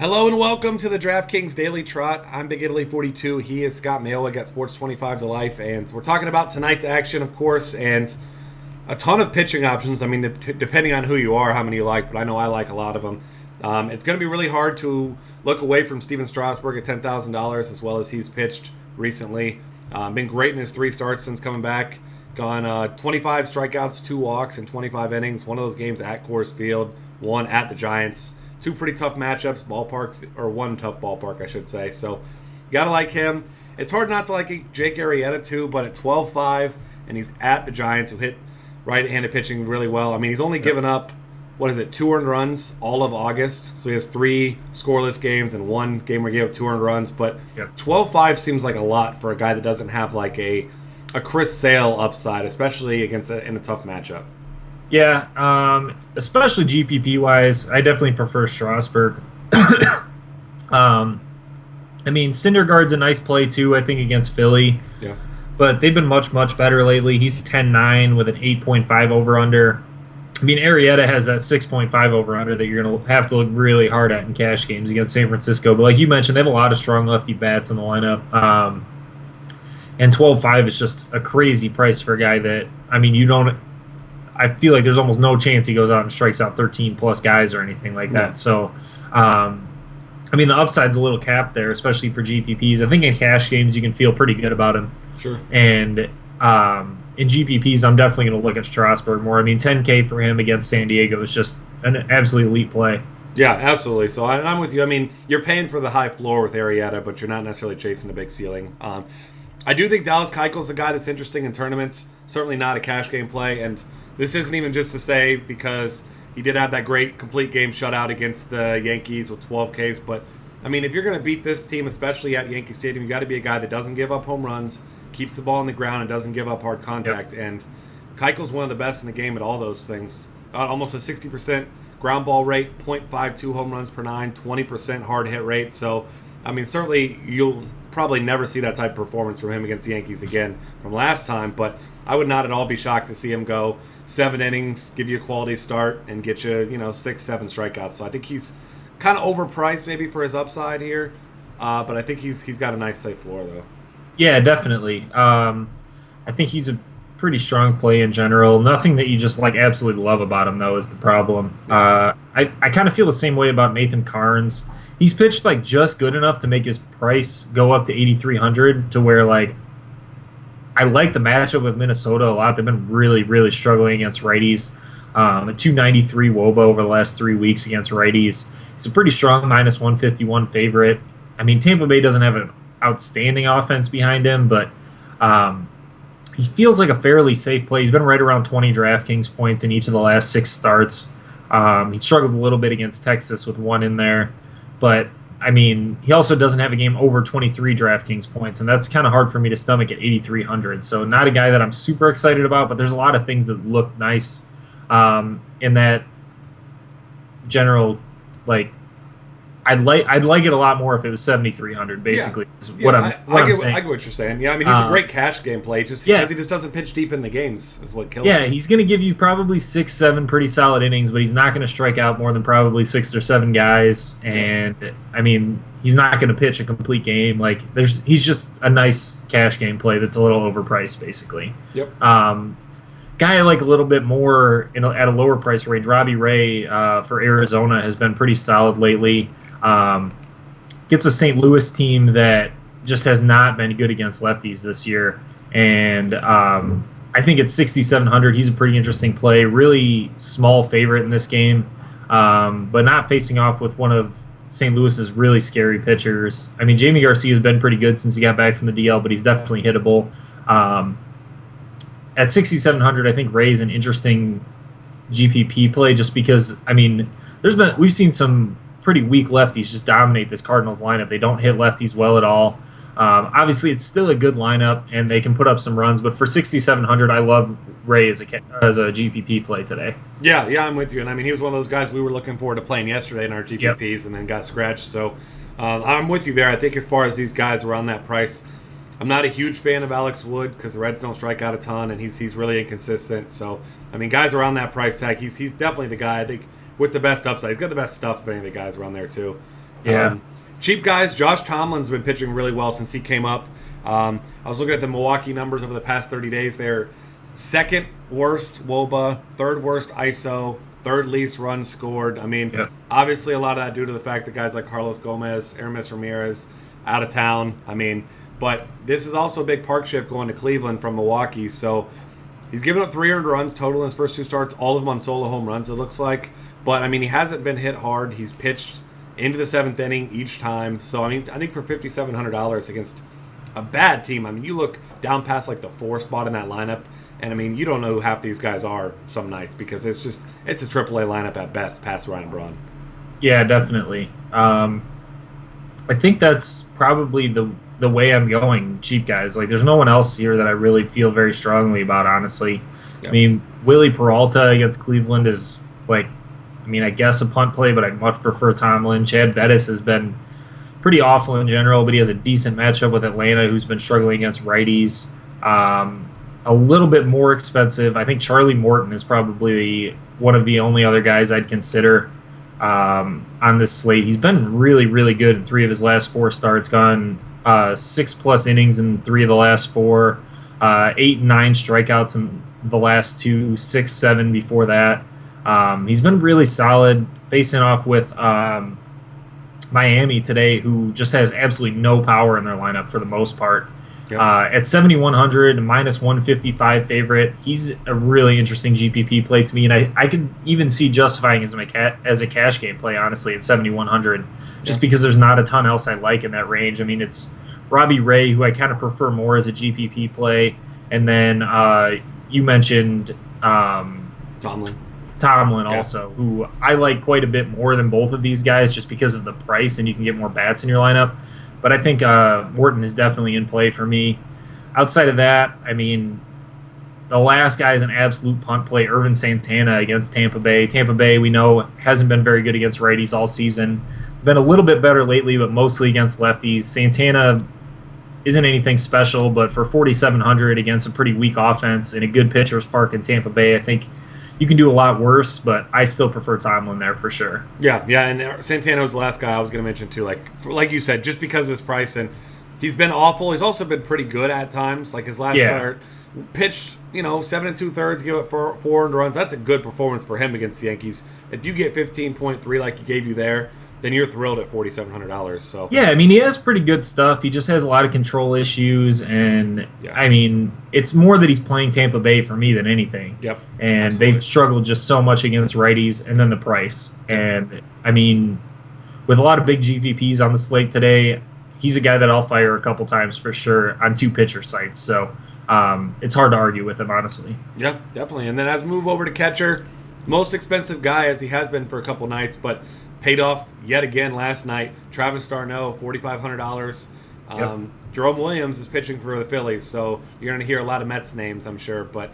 Hello and welcome to the DraftKings Daily Trot. I'm Big Italy 42. He is Scott Mayola, got Sports 25 to life, and we're talking about tonight's action, of course, and a ton of pitching options. I mean, depending on who you are, how many you like, but I know I like a lot of them. It's going to be really hard to look away from Steven Strasburg at $10,000, as well as he's pitched recently. Been great in his 3 starts since coming back. Gone 25 strikeouts, 2 walks, in 25 innings. One of those games at Coors Field, one at the Giants. 2 pretty tough matchups, ballparks, or 1 tough ballpark, I should say. So, you got to like him. It's hard not to like Jake Arrieta, too, but at 12-5, and he's at the Giants, who hit right-handed pitching really well. I mean, he's only given up, 2 earned runs all of August. So, he has 3 scoreless games and 1 game where he gave up 2 earned runs. But 12-5 seems like a lot for a guy that doesn't have, like, a Chris Sale upside, especially in a tough matchup. Yeah, especially GPP-wise, I definitely prefer Strasburg. I mean, Syndergaard's a nice play, too, I think, against Philly. Yeah. But they've been much, much better lately. He's 10-9 with an 8.5 over-under. I mean, Arrieta has that 6.5 over-under that you're going to have to look really hard at in cash games against San Francisco. But like you mentioned, they have a lot of strong lefty bats in the lineup. And 12-5 is just a crazy price for a guy that, I mean, I feel like there's almost no chance he goes out and strikes out 13-plus guys or anything like that. Yeah. So, I mean, the upside's a little capped there, especially for GPPs. I think in cash games you can feel pretty good about him. Sure. And in GPPs, I'm definitely going to look at Strasburg more. I mean, 10K for him against San Diego is just an absolutely elite play. Yeah, absolutely. So I'm with you. I mean, you're paying for the high floor with Arrieta, but you're not necessarily chasing a big ceiling. I do think Dallas Keuchel's a guy that's interesting in tournaments. Certainly not a cash game play, and this isn't even just to say because he did have that great complete game shutout against the Yankees with 12 Ks. But, I mean, if you're going to beat this team, especially at Yankee Stadium, you got to be a guy that doesn't give up home runs, keeps the ball on the ground, and doesn't give up hard contact. Yep. And Keuchel's one of the best in the game at all those things. Almost a 60% ground ball rate, 0.52 home runs per 9, 20% hard hit rate. So, I mean, certainly you'll probably never see that type of performance from him against the Yankees again from last time. But I would not at all be shocked to see him go 7 innings, give you a quality start, and get you, 6-7 strikeouts. So I think he's kind of overpriced maybe for his upside here, but I think he's got a nice safe floor though. Yeah, definitely. I think he's a pretty strong play in general. Nothing that you just absolutely love about him though is the problem. I kind of feel the same way about Nathan Carnes. He's pitched just good enough to make his price go up to 8,300 to where I like the matchup with Minnesota a lot. They've been really, really struggling against righties. A 293 WOBA over the last 3 weeks against righties. It's a pretty strong -151 favorite. I mean, Tampa Bay doesn't have an outstanding offense behind him, but he feels like a fairly safe play. He's been right around 20 DraftKings points in each of the last 6 starts. He struggled a little bit against Texas with 1 in there. But, I mean, he also doesn't have a game over 23 DraftKings points, and that's kind of hard for me to stomach at 8,300. So not a guy that I'm super excited about, but there's a lot of things that look nice in that general, I'd like it a lot more if it was 7,300, basically. I get what you're saying. Yeah, I mean, he's a great cash game play because he just doesn't pitch deep in the games is what kills him. Yeah, he's going to give you probably 6-7 pretty solid innings, but he's not going to strike out more than probably 6 or 7 guys. And, I mean, he's not going to pitch a complete game. He's just a nice cash game play that's a little overpriced, basically. Yep. Guy I like a little bit more at a lower price range, Robbie Ray for Arizona has been pretty solid lately. Gets a St. Louis team that just has not been good against lefties this year. And I think at 6,700, he's a pretty interesting play. Really small favorite in this game, but not facing off with one of St. Louis's really scary pitchers. I mean, Jamie Garcia has been pretty good since he got back from the DL, but he's definitely hittable. At 6,700, I think Ray's an interesting GPP play just because, I mean, we've seen some pretty weak lefties just dominate this Cardinals lineup. They don't hit lefties well at all. Obviously, it's still a good lineup, and they can put up some runs. But for 6,700, I love Ray as a GPP play today. Yeah, I'm with you. And, I mean, he was one of those guys we were looking forward to playing yesterday in our GPPs and then got scratched. So I'm with you there. I think as far as these guys around that price, I'm not a huge fan of Alex Wood because the Reds don't strike out a ton, and he's really inconsistent. So, I mean, guys around that price tag, he's definitely the guy, I think, with the best upside. He's got the best stuff of any of the guys around there, too. Yeah. Cheap guys, Josh Tomlin's been pitching really well since he came up. I was looking at the Milwaukee numbers over the past 30 days. They're second worst WOBA, third worst ISO, third least runs scored. I mean, Yep. obviously a lot of that due to the fact that guys like Carlos Gomez, Aramis Ramirez, out of town. I mean, but this is also a big park shift going to Cleveland from Milwaukee. So he's given up 3 earned runs total in his first 2 starts, all of them on solo home runs, it looks like. But, I mean, he hasn't been hit hard. He's pitched into the 7th inning each time. So, I mean, I think for $5,700 against a bad team, I mean, you look down past, like, the 4 spot in that lineup, and, I mean, you don't know who half these guys are some nights because it's a AAA lineup at best past Ryan Braun. Yeah, definitely. I think that's probably the way I'm going, cheap guys. Like, there's no one else here that I really feel very strongly about, honestly. Yep. I mean, Willie Peralta against Cleveland is, like, I mean, I guess a punt play, but I much prefer Tomlin. Chad Bettis has been pretty awful in general, but he has a decent matchup with Atlanta, who's been struggling against righties. A little bit more expensive. I think Charlie Morton is probably one of the only other guys I'd consider on this slate. He's been really, really good in 3 of his last 4 starts, gone 6+ innings in 3 of the last 4, 8 and 9 strikeouts in the last 2, 6, 7 before that. He's been really solid, facing off with Miami today, who just has absolutely no power in their lineup for the most part. Yep. At 7,100, minus 155 favorite, he's a really interesting GPP play to me, and I could even see justifying as a cash game play, honestly, at 7,100, just because there's not a ton else I like in that range. I mean, it's Robbie Ray, who I kind of prefer more as a GPP play, and then you mentioned Tomlin also, who I like quite a bit more than both of these guys just because of the price, and you can get more bats in your lineup. But I think Morton is definitely in play for me. Outside of that, I mean, the last guy is an absolute punt play, Irvin Santana against Tampa Bay. Tampa Bay, we know, hasn't been very good against righties all season. Been a little bit better lately, but mostly against lefties. Santana isn't anything special, but for 4,700 against a pretty weak offense in a good pitcher's park in Tampa Bay, I think you can do a lot worse, but I still prefer Tomlin there for sure. Yeah, and Santana was the last guy I was going to mention too. Like you said, just because of his price, and he's been awful. He's also been pretty good at times. Like his last start, pitched 7 2/3, give up 4 earned runs. That's a good performance for him against the Yankees. If you get 15.3 like he gave you there, then you're thrilled at $4,700. So yeah, I mean, he has pretty good stuff. He just has a lot of control issues, and I mean, it's more that he's playing Tampa Bay for me than anything. Yep. And absolutely. They've struggled just so much against righties, and then the price. And I mean, with a lot of big GPPs on the slate today, he's a guy that I'll fire a couple times for sure on 2 pitcher sites. So it's hard to argue with him, honestly. Yeah, definitely. And then as we move over to catcher, most expensive guy as he has been for a couple nights, but paid off yet again last night. Travis d'Arnaud, $4,500. Jerome Williams is pitching for the Phillies, so you're going to hear a lot of Mets names, I'm sure. But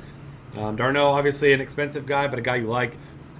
d'Arnaud, obviously an expensive guy, but a guy you like.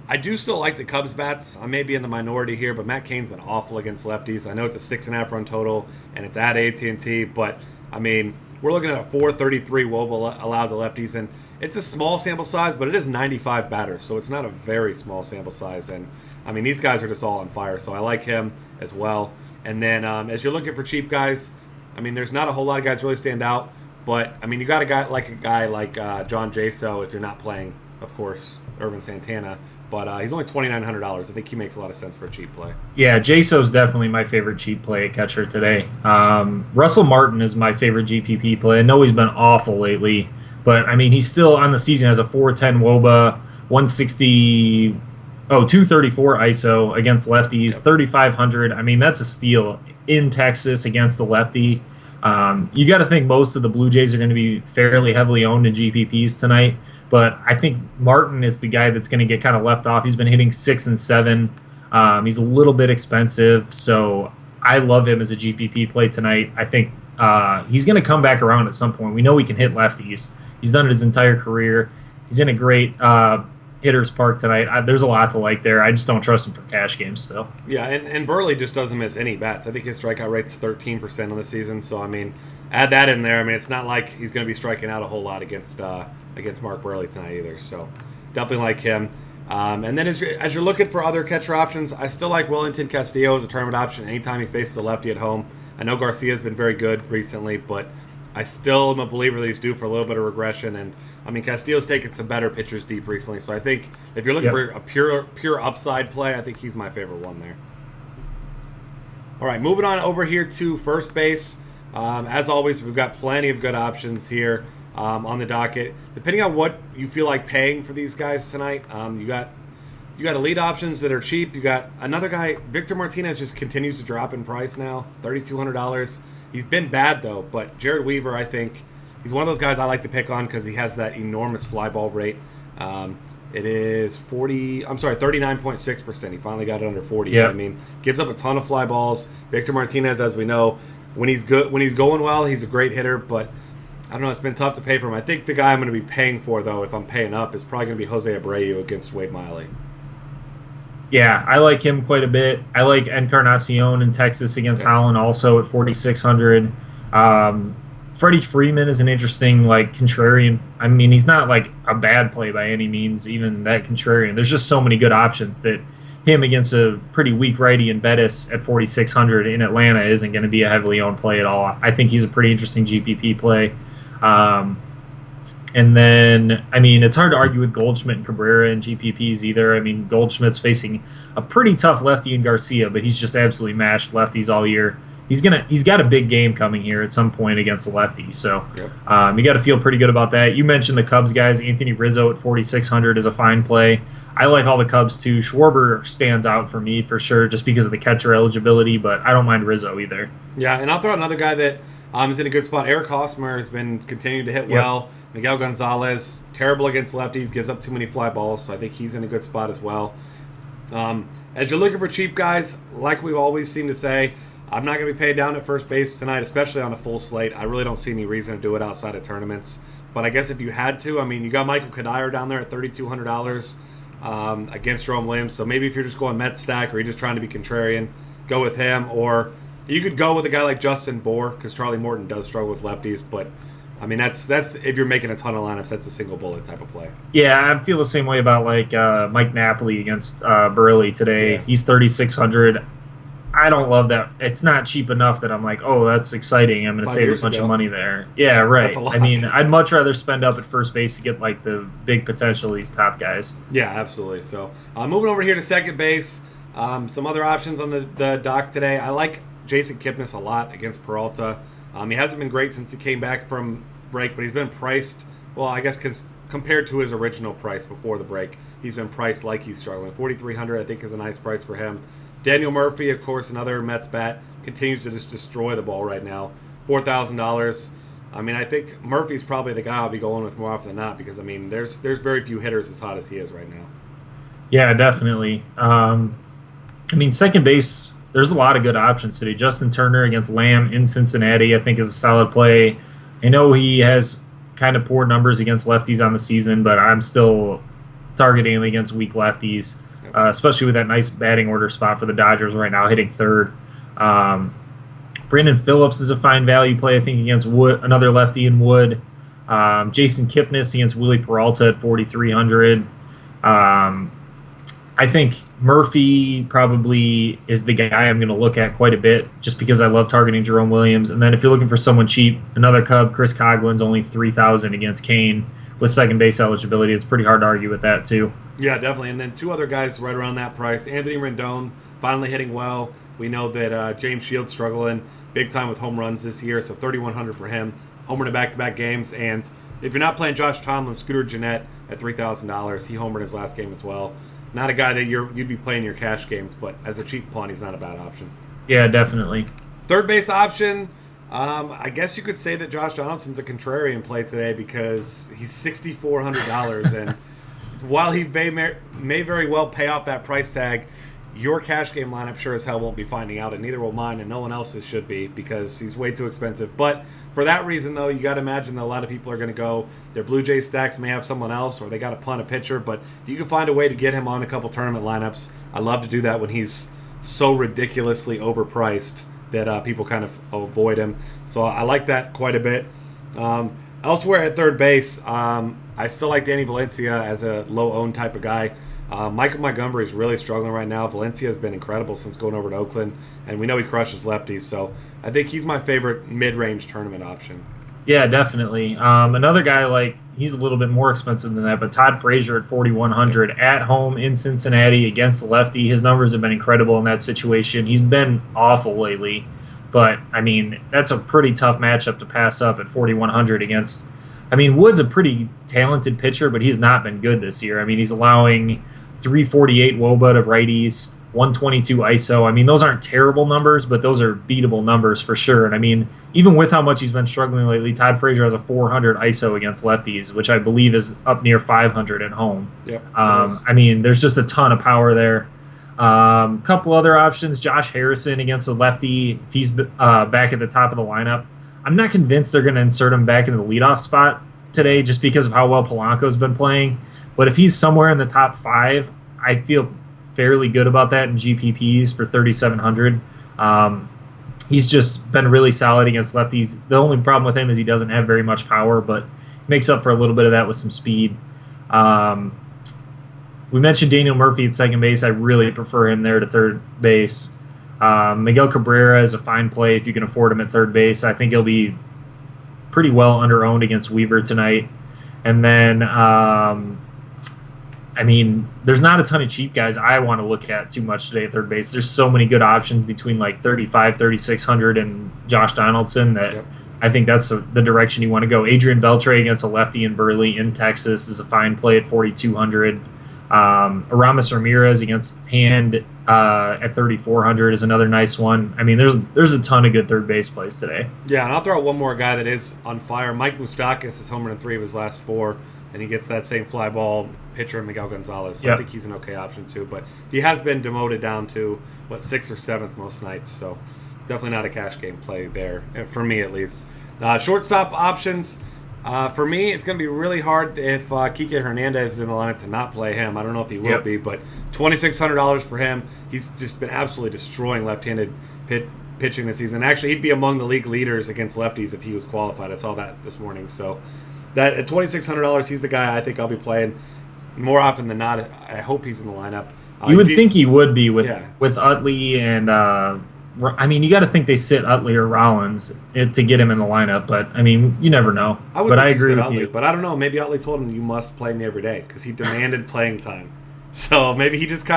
I do still like the Cubs bats. I may be in the minority here, but Matt Cain's been awful against lefties. I know it's a 6.5 run total, and it's at AT&T, but, I mean, we're looking at a 433 WOBA allowed to lefties, and it's a small sample size, but it is 95 batters, so it's not a very small sample size. And I mean, these guys are just all on fire, so I like him as well. And then as you're looking for cheap guys, I mean, there's not a whole lot of guys really stand out, but I mean, you got a guy like John Jaso if you're not playing, of course, Irvin Santana. But he's only $2,900. I think he makes a lot of sense for a cheap play. Yeah, Jaso's definitely my favorite cheap play catcher today. Russell Martin is my favorite GPP play. I know he's been awful lately, but I mean, he's still on the season as a 410 WOBA, 234 ISO against lefties, 3,500. I mean, that's a steal in Texas against the lefty. You got to think most of the Blue Jays are going to be fairly heavily owned in GPPs tonight, but I think Martin is the guy that's going to get kind of left off. He's been hitting 6 and 7. He's a little bit expensive, so I love him as a GPP play tonight. I think he's going to come back around at some point. We know he can hit lefties. He's done it his entire career. He's in a great hitter's park tonight. There's a lot to like there. I just don't trust him for cash games still. Yeah, and Burley just doesn't miss any bats. I think his strikeout rate's 13% on the season. So I mean, add that in there. I mean, it's not like he's going to be striking out a whole lot against Mark Burley tonight either. So definitely like him. And then as you're looking for other catcher options, I still like Wellington Castillo as a tournament option anytime he faces a lefty at home. I know Garcia's been very good recently, but I still am a believer that he's due for a little bit of regression. And I mean, Castillo's taken some better pitchers deep recently, so I think if you're looking for a pure upside play, I think he's my favorite one there. All right, moving on over here to first base. As always, we've got plenty of good options here on the docket. Depending on what you feel like paying for these guys tonight, you got elite options that are cheap. You got another guy, Victor Martinez, just continues to drop in price now, $3,200. He's been bad though, but Jared Weaver, I think, he's one of those guys I like to pick on because he has that enormous fly ball rate. It is 39.6%. He finally got it under 40. Yep. But, I mean, gives up a ton of fly balls. Victor Martinez, as we know, when he's going well, he's a great hitter, but I don't know, it's been tough to pay for him. I think the guy I'm going to be paying for, though, if I'm paying up, is probably going to be Jose Abreu against Wade Miley. Yeah, I like him quite a bit. I like Encarnacion in Texas against Holland also at 4,600. Freddie Freeman is an interesting, contrarian. I mean, he's not a bad play by any means, even that contrarian. There's just so many good options that him against a pretty weak righty in Bettis at 4,600 in Atlanta isn't going to be a heavily owned play at all. I think he's a pretty interesting GPP play. And then, I mean, it's hard to argue with Goldschmidt and Cabrera in GPPs either. I mean, Goldschmidt's facing a pretty tough lefty in Garcia, but he's just absolutely mashed lefties all year. He's got a big game coming here at some point against the lefties, so you got to feel pretty good about that. You mentioned the Cubs guys. Anthony Rizzo at 4,600 is a fine play. I like all the Cubs too. Schwarber stands out for me for sure, just because of the catcher eligibility, but I don't mind Rizzo either. Yeah, and I'll throw out another guy that is in a good spot. Eric Hosmer has been continuing to hit well. Miguel Gonzalez, terrible against lefties, gives up too many fly balls, so I think he's in a good spot as well. As you're looking for cheap guys, like we always seem to say, I'm not going to be paid down at first base tonight, especially on a full slate. I really don't see any reason to do it outside of tournaments. But I guess if you had to, I mean, you got Michael Kadire down there at $3,200 against Jerome Williams. So maybe if you're just going Met stack or you're just trying to be contrarian, go with him. Or you could go with a guy like Justin Bohr because Charlie Morton does struggle with lefties. But, I mean, that's if you're making a ton of lineups, that's a single bullet type of play. Yeah, I feel the same way about Mike Napoli against Burley today. Yeah. He's 3,600. I don't love that. It's not cheap enough that I'm like, oh, that's exciting. I'm going to save a bunch of money there. Yeah, right. I mean, I'd much rather spend up at first base to get the big potential of these top guys. Yeah, absolutely. So moving over here to second base, some other options on the dock today. I like Jason Kipnis a lot against Peralta. He hasn't been great since he came back from break, but he's been priced, well, I guess because compared to his original price before the break, he's been priced like he's struggling. $4,300 I think is a nice price for him. Daniel Murphy, of course, another Mets bat, continues to just destroy the ball right now. $4,000. I mean, I think Murphy's probably the guy I'll be going with more often than not because, I mean, there's very few hitters as hot as he is right now. Yeah, definitely. I mean, second base, there's a lot of good options today. Justin Turner against Lamb in Cincinnati, I think, is a solid play. I know he has kind of poor numbers against lefties on the season, but I'm still targeting him against weak lefties. Especially with that nice batting order spot for the Dodgers right now, hitting third. Brandon Phillips is a fine value play, I think, against Wood, another lefty in Wood. Jason Kipnis against Willie Peralta at 4,300. I think Murphy probably is the guy I'm going to look at quite a bit just because I love targeting Jerome Williams. And then if you're looking for someone cheap, another Cub, Chris Coglin's only $3,000 against Kane with second base eligibility. It's pretty hard to argue with that, too. Yeah, definitely. And then two other guys right around that price. Anthony Rendon finally hitting well. We know that James Shields struggling big time with home runs this year, so $3,100 for him. Homered in back-to-back games. And if you're not playing Josh Tomlin, Scooter Gennett at $3,000. He homered his last game as well. Not a guy that you'd be playing your cash games, but as a cheap pawn, he's not a bad option. Yeah, definitely. Third base option. I guess you could say that Josh Donaldson's a contrarian play today because he's $6,400 and while he may very well pay off that price tag, your cash game lineup sure as hell won't be finding out, and neither will mine, and no one else's should be because he's way too expensive. But for that reason, though, you got to imagine that a lot of people are going to go, their Blue Jays stacks may have someone else, or they got to punt a pitcher, but if you can find a way to get him on a couple tournament lineups, I love to do that when he's so ridiculously overpriced that people kind of avoid him. So I like that quite a bit. Elsewhere at third base, I still like Danny Valencia as a low-owned type of guy. Michael Montgomery is really struggling right now. Valencia has been incredible since going over to Oakland, and we know he crushes lefties. So I think he's my favorite mid-range tournament option. Yeah, definitely. Another guy, like, he's a little bit more expensive than that, but Todd Frazier at 4,100 at home in Cincinnati against the lefty. His numbers have been incredible in that situation. He's been awful lately, but I mean, that's a pretty tough matchup to pass up at 4,100 against. I mean, Wood's a pretty talented pitcher, but he's not been good this year. I mean, he's allowing 348 WOBA to righties, 122 ISO. I mean, those aren't terrible numbers, but those are beatable numbers for sure. And I mean, even with how much he's been struggling lately, Todd Frazier has a 400 ISO against lefties, which I believe is up near 500 at home. Yep. I mean, there's just a ton of power there. Couple other options: Josh Harrison against a lefty. If he's back at the top of the lineup, I'm not convinced they're going to insert him back into the leadoff spot today, just because of how well Polanco's been playing. But if he's somewhere in the top 5, I feel fairly good about that in GPPs for 3,700. He's just been really solid against lefties. The only problem with him is he doesn't have very much power, but makes up for a little bit of that with some speed. We mentioned Daniel Murphy at second base. I really prefer him there to third base. Miguel Cabrera is a fine play if you can afford him at third base. I think he'll be pretty well under-owned against Weaver tonight. And then, I mean, there's not a ton of cheap guys I want to look at too much today at third base. There's so many good options between like 3,600 and Josh Donaldson that yep. I think that's the direction you want to go. Adrian Beltre against a lefty in Burley in Texas is a fine play at 4,200. Aramis Ramirez against Hand at 3,400 is another nice one. I mean, there's a ton of good third base plays today. Yeah, and I'll throw out one more guy that is on fire. Mike Moustakas is homered in 3 of his last 4, and he gets that same fly ball pitcher, Miguel Gonzalez. So yep. I think he's an okay option too. But he has been demoted down to, 6th or 7th most nights. So definitely not a cash game play there, for me at least. Shortstop options. For me, it's going to be really hard if Kike Hernandez is in the lineup to not play him. I don't know if he will be, but $2,600 for him. He's just been absolutely destroying left-handed pitching this season. Actually, he'd be among the league leaders against lefties if he was qualified. I saw that this morning. So that at $2,600, he's the guy I think I'll be playing more often than not. I hope he's in the lineup. You would think he would be with Utley and I mean, you got to think they sit Utley or Rollins to get him in the lineup, but I mean, you never know. I agree with Utley, you. But I don't know. Maybe Utley told him you must play me every day because he demanded playing time. So maybe he just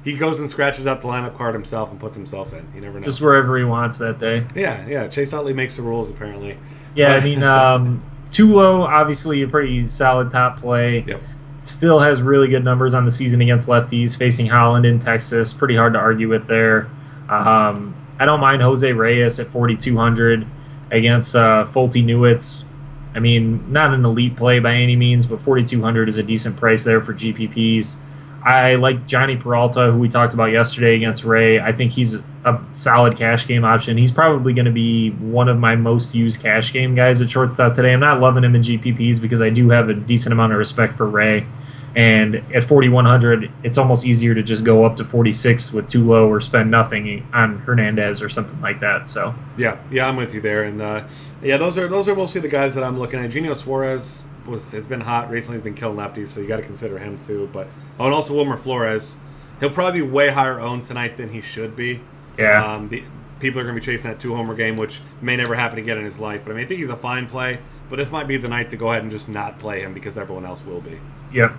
he goes and scratches out the lineup card himself and puts himself in. You never know. Just wherever he wants that day. Yeah. Chase Utley makes the rules apparently. Yeah, I mean, Tulo obviously a pretty solid top play. Yep. Still has really good numbers on the season against lefties, facing Holland in Texas. Pretty hard to argue with there. I don't mind Jose Reyes at 4,200 against Folty Newitz. I mean, not an elite play by any means, but 4,200 is a decent price there for GPPs. I like Johnny Peralta, who we talked about yesterday against Ray. I think he's a solid cash game option. He's probably going to be one of my most used cash game guys at shortstop today. I'm not loving him in GPPs because I do have a decent amount of respect for Ray. And at 4,100, it's almost easier to just go up to 46 with Tulo or spend nothing on Hernandez or something like that. So yeah, I'm with you there. And those are mostly the guys that I'm looking at. Genio Suarez has been hot recently. He's been killing lefties, so you got to consider him too. But and also Wilmer Flores, he'll probably be way higher owned tonight than he should be. Yeah. People are going to be chasing that 2-homer game, which may never happen again in his life. But I mean, I think he's a fine play. But this might be the night to go ahead and just not play him because everyone else will be. Yep.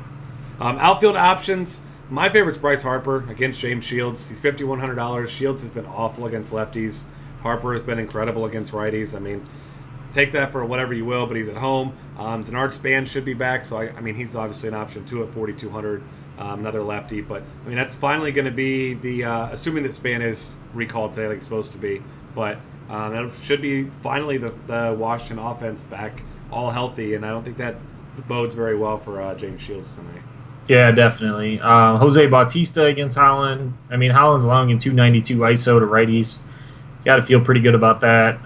Outfield options. My favorite's Bryce Harper against James Shields. He's $5,100. Shields has been awful against lefties. Harper has been incredible against righties. I mean, take that for whatever you will, but he's at home. Denard Span should be back, so I mean he's obviously an option too at 4,200. Another lefty, but I mean that's finally going to be the assuming that Span is recalled today like it's supposed to be. But that should be finally the Washington offense back all healthy, and I don't think that bodes very well for James Shields tonight. Yeah, definitely. Jose Bautista against Holland. I mean, Holland's allowing in 292 ISO to righties. Got to feel pretty good about that.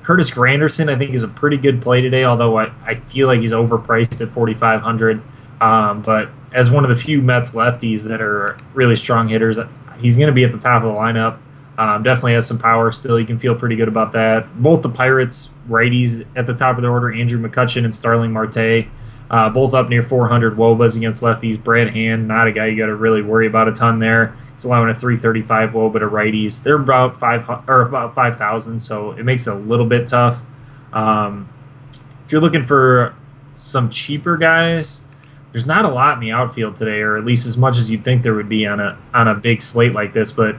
Curtis Granderson, I think, is a pretty good play today, although I feel like he's overpriced at 4,500. But as one of the few Mets lefties that are really strong hitters, he's going to be at the top of the lineup. Definitely has some power still. You can feel pretty good about that. Both the Pirates righties at the top of the order, Andrew McCutchen and Starling Marte, both up near 400 WOBAs against lefties. Brad Hand, not a guy you got to really worry about a ton there. He's allowing a 335 WOBA to righties. They're about 5,000, so it makes it a little bit tough. If you're looking for some cheaper guys, there's not a lot in the outfield today, or at least as much as you'd think there would be on a big slate like this. But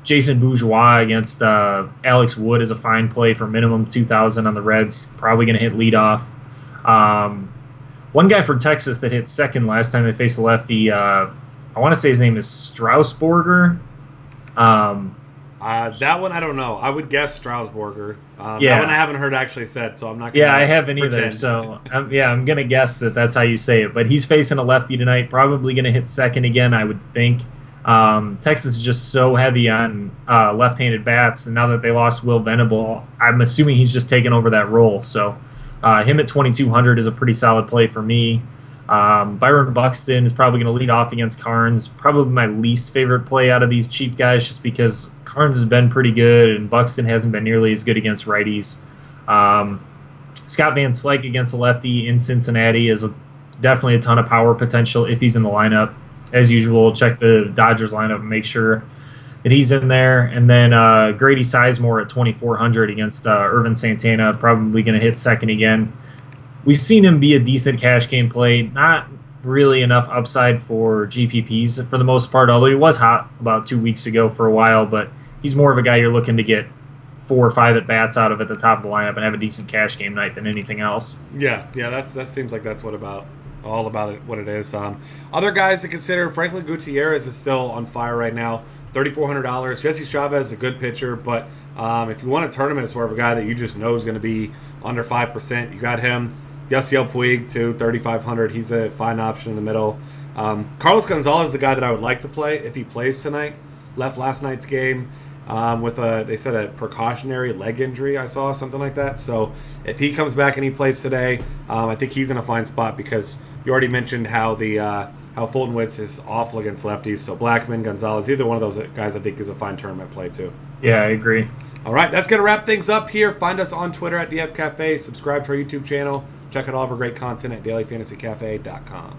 Jason Bourgeois against Alex Wood is a fine play for minimum 2,000 on the Reds. He's probably going to hit leadoff. One guy for Texas that hit second last time they faced a lefty, I want to say his name is Strasburger. That one I don't know. I would guess Strasburger. Yeah. That one I haven't heard actually said, so I'm not. Gonna Yeah, I haven't pretend. either. So I'm going to guess that's how you say it. But he's facing a lefty tonight, probably going to hit second again, I would think. Texas is just so heavy on left-handed bats, and now that they lost Will Venable, I'm assuming he's just taken over that role. So him at 2,200 is a pretty solid play for me. Byron Buxton is probably going to lead off against Carnes. Probably my least favorite play out of these cheap guys, just because Carnes has been pretty good and Buxton hasn't been nearly as good against righties. Scott Van Slyke against a lefty in Cincinnati is definitely a ton of power potential if he's in the lineup. As usual, check the Dodgers lineup and make sure that he's in there. And then Grady Sizemore at 2,400 against Irvin Santana, probably going to hit second again. We've seen him be a decent cash game play, not really enough upside for GPPs for the most part, although he was hot about 2 weeks ago for a while, but he's more of a guy you're looking to get 4 or 5 at-bats out of at the top of the lineup and have a decent cash game night than anything else. Yeah, that seems like that's what it is. Other guys to consider, Franklin Gutierrez is still on fire right now, $3,400. Jesse Chavez is a good pitcher, but if you want a tournament where a guy that you just know is going to be under 5%, you got him. Yasiel Puig, too, 3,500. He's a fine option in the middle. Carlos Gonzalez is the guy that I would like to play if he plays tonight. Left last night's game with they said a precautionary leg injury. I saw something like that. So if he comes back and he plays today, I think he's in a fine spot because you already mentioned how Fulton Witz is awful against lefties. So Blackman, Gonzalez, either one of those guys I think is a fine tournament play too. Yeah, I agree. All right, that's going to wrap things up here. Find us on Twitter at DF Cafe. Subscribe to our YouTube channel. Check out all of our great content at dailyfantasycafe.com.